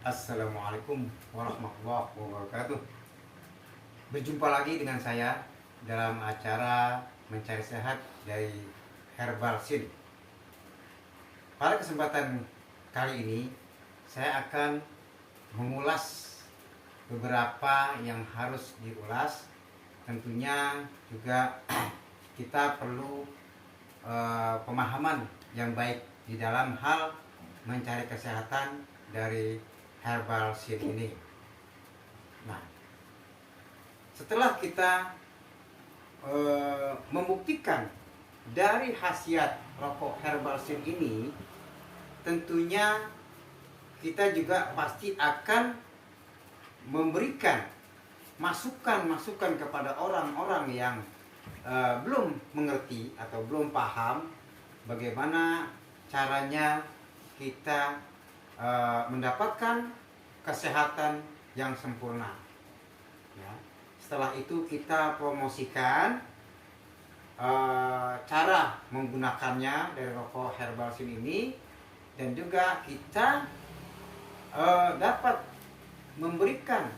Assalamualaikum warahmatullahi wabarakatuh. Berjumpa lagi dengan saya dalam acara Mencari Sehat dari Herbal Sin. Pada kesempatan kali ini saya akan mengulas beberapa yang harus diulas. Tentunya juga kita perlu pemahaman yang baik di dalam hal mencari kesehatan dari Herbal Sin ini. Nah, setelah kita membuktikan dari khasiat rokok Herbal Sin ini, tentunya kita juga pasti akan memberikan masukan-masukan kepada orang-orang yang belum mengerti atau belum paham bagaimana caranya kita mendapatkan kesehatan yang sempurna. Ya. Setelah itu kita promosikan cara menggunakannya dari rokok Herbal Sin ini, dan juga kita dapat memberikan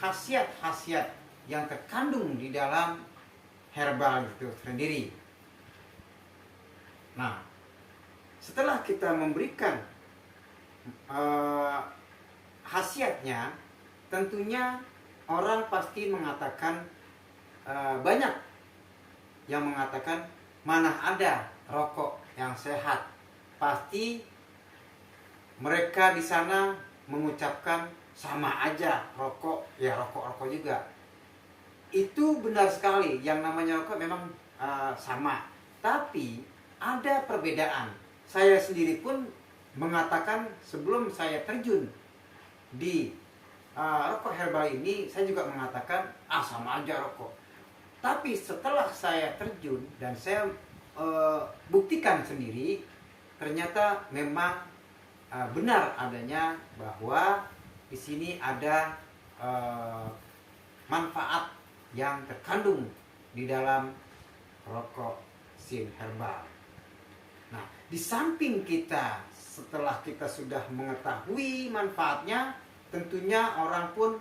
khasiat-khasiat yang terkandung di dalam herbal itu sendiri. Nah, setelah kita memberikan khasiatnya, tentunya orang pasti mengatakan, banyak yang mengatakan mana ada rokok yang sehat. Pasti mereka di sana mengucapkan sama aja rokok, ya rokok juga. Itu benar sekali, yang namanya rokok memang sama, tapi ada perbedaan. Saya sendiri pun mengatakan sebelum saya terjun di rokok herbal ini, saya juga mengatakan sama aja rokok. Tapi setelah saya terjun dan saya buktikan sendiri, ternyata memang benar adanya bahwa di sini ada manfaat yang terkandung di dalam rokok Sin herbal. Nah, di samping kita, setelah kita sudah mengetahui manfaatnya, tentunya orang pun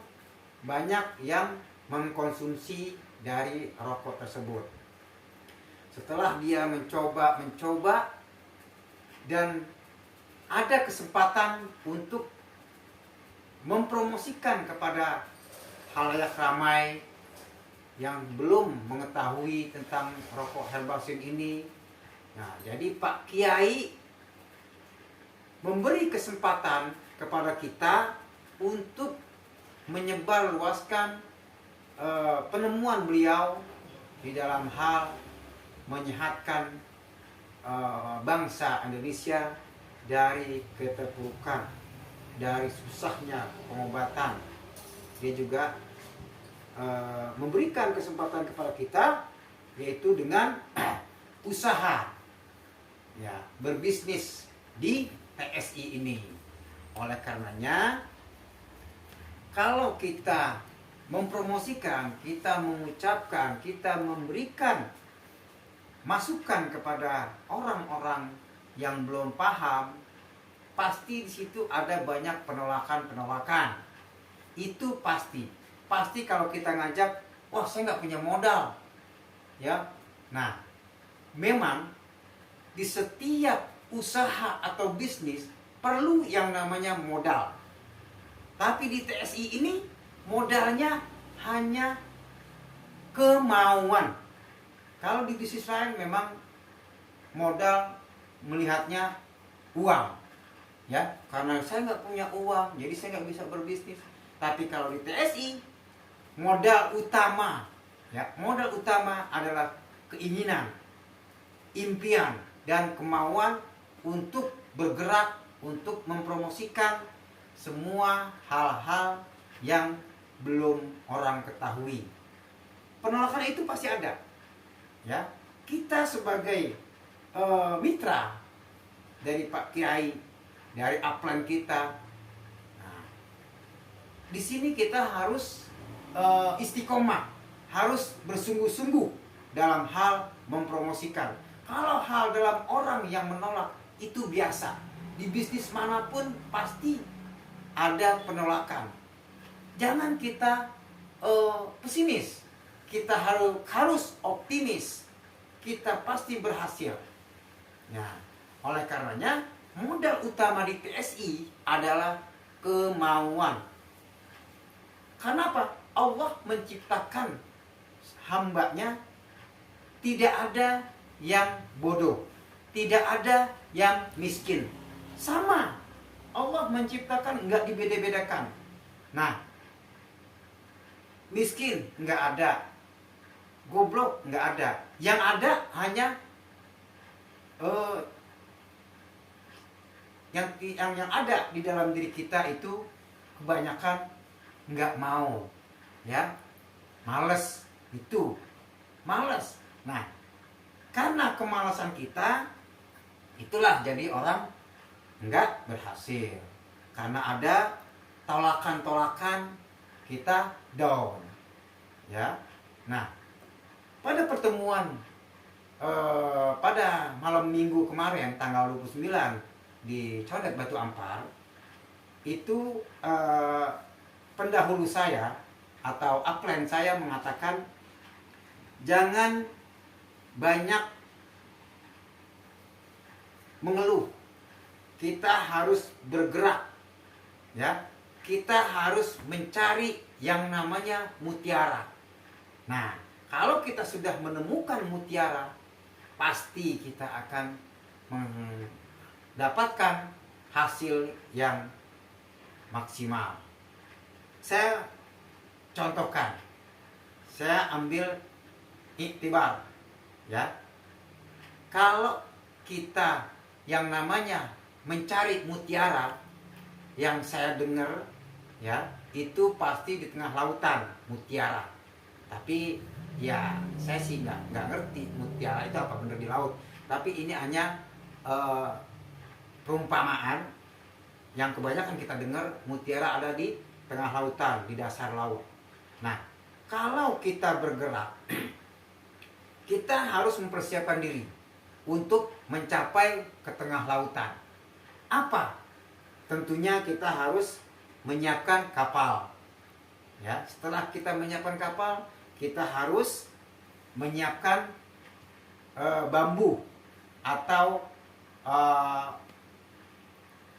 banyak yang mengkonsumsi dari rokok tersebut. Setelah dia mencoba dan ada kesempatan untuk mempromosikan kepada khalayak ramai yang belum mengetahui tentang rokok Herbal Sin ini. Nah, jadi Pak Kiai memberi kesempatan kepada kita untuk menyebarluaskan penemuan beliau di dalam hal menyehatkan bangsa Indonesia dari keterpurukan, dari susahnya pengobatan. Dia juga memberikan kesempatan kepada kita, yaitu dengan usaha, ya, berbisnis di TSI ini. Oleh karenanya, kalau kita mempromosikan, kita mengucapkan, kita memberikan masukan kepada orang-orang yang belum paham, pasti di situ ada banyak penolakan. Itu pasti kalau kita ngajak, wah saya nggak punya modal, ya. Nah, memang di setiap usaha atau bisnis perlu yang namanya modal. Tapi di TSI ini modalnya hanya kemauan. Kalau di bisnis lain memang modal melihatnya uang, ya, karena saya nggak punya uang, jadi saya nggak bisa berbisnis. Tapi kalau di TSI, modal utama adalah keinginan, impian, dan kemauan untuk bergerak, untuk mempromosikan semua hal-hal yang belum orang ketahui. Penolakan itu pasti ada, ya. Kita sebagai mitra dari Pak Kiai, dari upline kita, nah, di sini kita harus istiqomah, harus bersungguh-sungguh dalam hal mempromosikan. Kalau hal dalam orang yang menolak itu biasa. Di bisnis manapun pasti ada penolakan. Jangan kita pesimis. Kita harus optimis. Kita pasti berhasil. Nah, oleh karenanya modal utama di PSI adalah kemauan. Kenapa? Allah menciptakan hambanya tidak ada yang bodoh, tidak ada yang miskin. Sama. Allah menciptakan nggak dibeda-bedakan. Nah, miskin nggak ada, goblok nggak ada. Yang ada hanya yang ada di dalam diri kita itu kebanyakan nggak mau, ya, males, itu males. Nah, karena kemalasan kita, itulah jadi orang nggak berhasil. Karena ada tolakan-tolakan, kita down, ya. Nah, pada pertemuan pada malam minggu kemarin tanggal 29 di Condet Batu Ampar, itu pendahulu saya atau upline saya mengatakan jangan banyak mengeluh, kita harus bergerak, ya, kita harus mencari yang namanya mutiara. Nah, kalau kita sudah menemukan mutiara, pasti kita akan mendapatkan hasil yang maksimal. Saya contohkan, saya ambil iktibar, ya. Kalau kita yang namanya mencari mutiara, yang saya dengar, ya, itu pasti di tengah lautan mutiara. Tapi ya saya sih nggak ngerti mutiara itu apa benar di laut. Tapi ini hanya perumpamaan yang kebanyakan kita dengar, mutiara ada di tengah lautan, di dasar laut. Nah, kalau kita bergerak, kita harus mempersiapkan diri untuk mencapai ke tengah lautan. Apa? Tentunya kita harus menyiapkan kapal. Ya, setelah kita menyiapkan kapal, kita harus menyiapkan bambu atau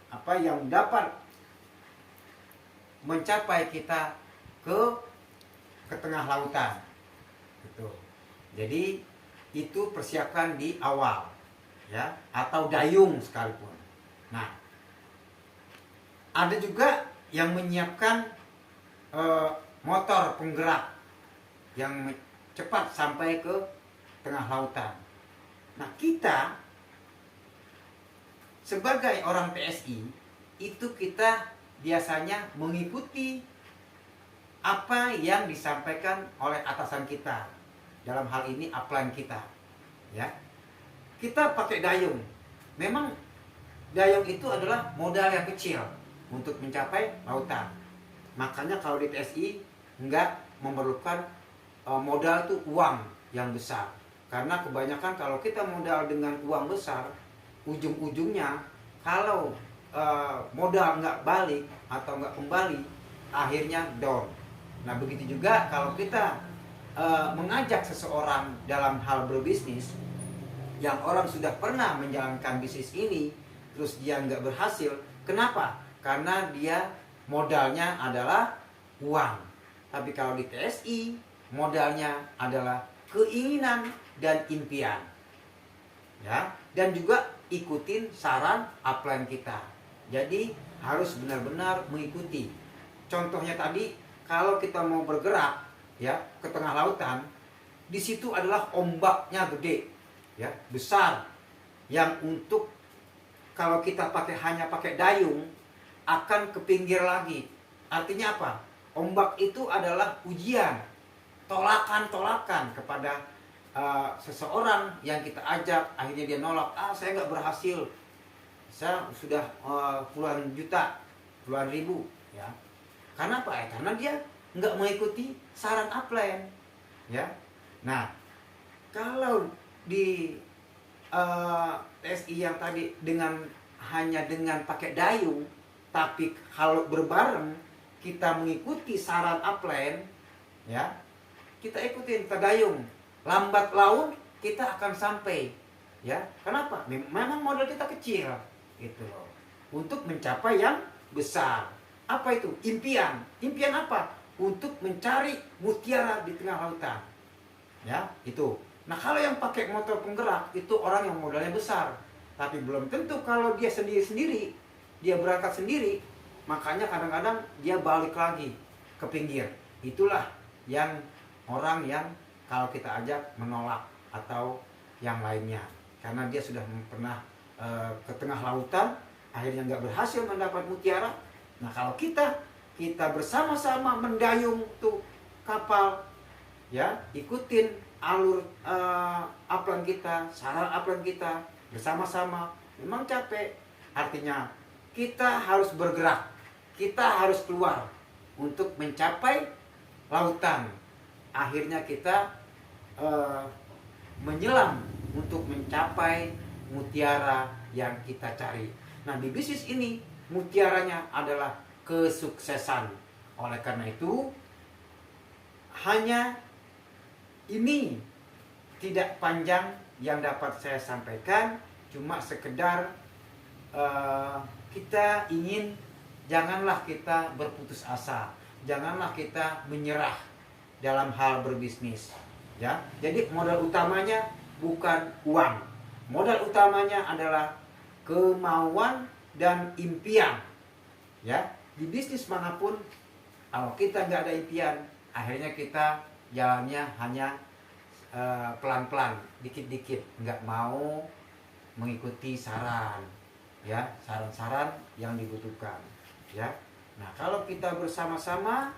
apa yang dapat mencapai kita ke tengah lautan. Gitu. Jadi itu persiapkan di awal, ya, atau dayung sekalipun. Nah, ada juga yang menyiapkan motor penggerak yang cepat sampai ke tengah lautan. Nah, kita sebagai orang PSI itu kita biasanya mengikuti apa yang disampaikan oleh atasan kita. Dalam hal ini upline kita, ya. Kita pakai dayung. Memang dayung itu adalah modal yang kecil untuk mencapai lautan. Makanya kalau di PSI enggak memerlukan modal itu uang yang besar. Karena kebanyakan kalau kita modal dengan uang besar, ujung-ujungnya kalau modal nggak balik atau nggak kembali, akhirnya down. Nah, begitu juga kalau kita mengajak seseorang dalam hal berbisnis, yang orang sudah pernah menjalankan bisnis ini, terus dia nggak berhasil. Kenapa? Karena dia modalnya adalah uang. Tapi kalau di PSI, modalnya adalah keinginan dan impian, ya, dan juga ikutin saran upline kita. Jadi harus benar-benar mengikuti. Contohnya tadi, kalau kita mau bergerak, ya, ke tengah lautan, di situ adalah ombaknya gede, ya, besar, yang untuk kalau kita hanya pakai dayung akan ke pinggir lagi. Artinya apa? Ombak itu adalah ujian, tolakan-tolakan kepada seseorang yang kita ajak, akhirnya dia nolak. Saya nggak berhasil, saya sudah puluhan juta, puluhan ribu, ya. Karena apa? Karena dia nggak mengikuti saran upline, ya. Nah, kalau di TSI yang tadi hanya dengan pakai dayung, Tapi kalau berbareng kita mengikuti saran upline, ya, kita ikutin tergayung, lambat laun kita akan sampai, ya. Kenapa? Memang modal kita kecil, gitu loh. Untuk mencapai yang besar. Apa itu? Impian. Impian apa? Untuk mencari mutiara di tengah lautan. Ya, itu. Nah, kalau yang pakai motor penggerak itu orang yang modalnya besar. Tapi belum tentu kalau dia sendiri-sendiri, dia berangkat sendiri, makanya kadang-kadang dia balik lagi ke pinggir. Itulah yang orang yang kalau kita ajak menolak atau yang lainnya. Karena dia sudah pernah ke tengah lautan, akhirnya nggak berhasil mendapat mutiara. Nah, kalau kita bersama-sama mendayung tuh kapal, ya, ikutin alur upline kita, saran upline kita bersama-sama, memang capek. Artinya kita harus bergerak, kita harus keluar untuk mencapai lautan. Akhirnya kita menyelam untuk mencapai mutiara yang kita cari. Nah, di bisnis ini mutiaranya adalah kesuksesan. Oleh karena itu, hanya ini tidak panjang yang dapat saya sampaikan, cuma sekedar kita ingin janganlah kita berputus asa, janganlah kita menyerah dalam hal berbisnis, ya. Jadi modal utamanya bukan uang, modal utamanya adalah kemauan dan impian, ya. Di bisnis manapun kalau kita nggak ada impian, akhirnya kita jalannya hanya pelan-pelan, dikit-dikit, nggak mau mengikuti saran, ya, saran-saran yang dibutuhkan, ya. Nah, kalau kita bersama-sama,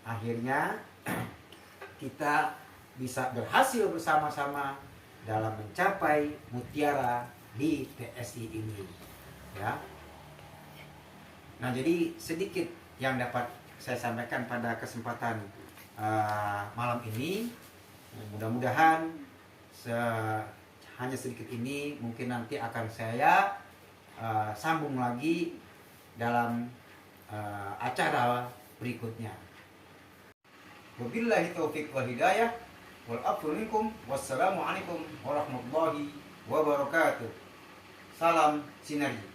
akhirnya kita bisa berhasil bersama-sama dalam mencapai mutiara di TSI ini, ya. Nah, jadi sedikit yang dapat saya sampaikan pada kesempatan malam ini. Mudah-mudahan hanya sedikit ini, mungkin nanti akan saya sambung lagi dalam acara berikutnya. Wabillahi taufiq wal hidayah wal afu minkum. Wassalamualaikum warahmatullahi wabarakatuh. Salam sinergi.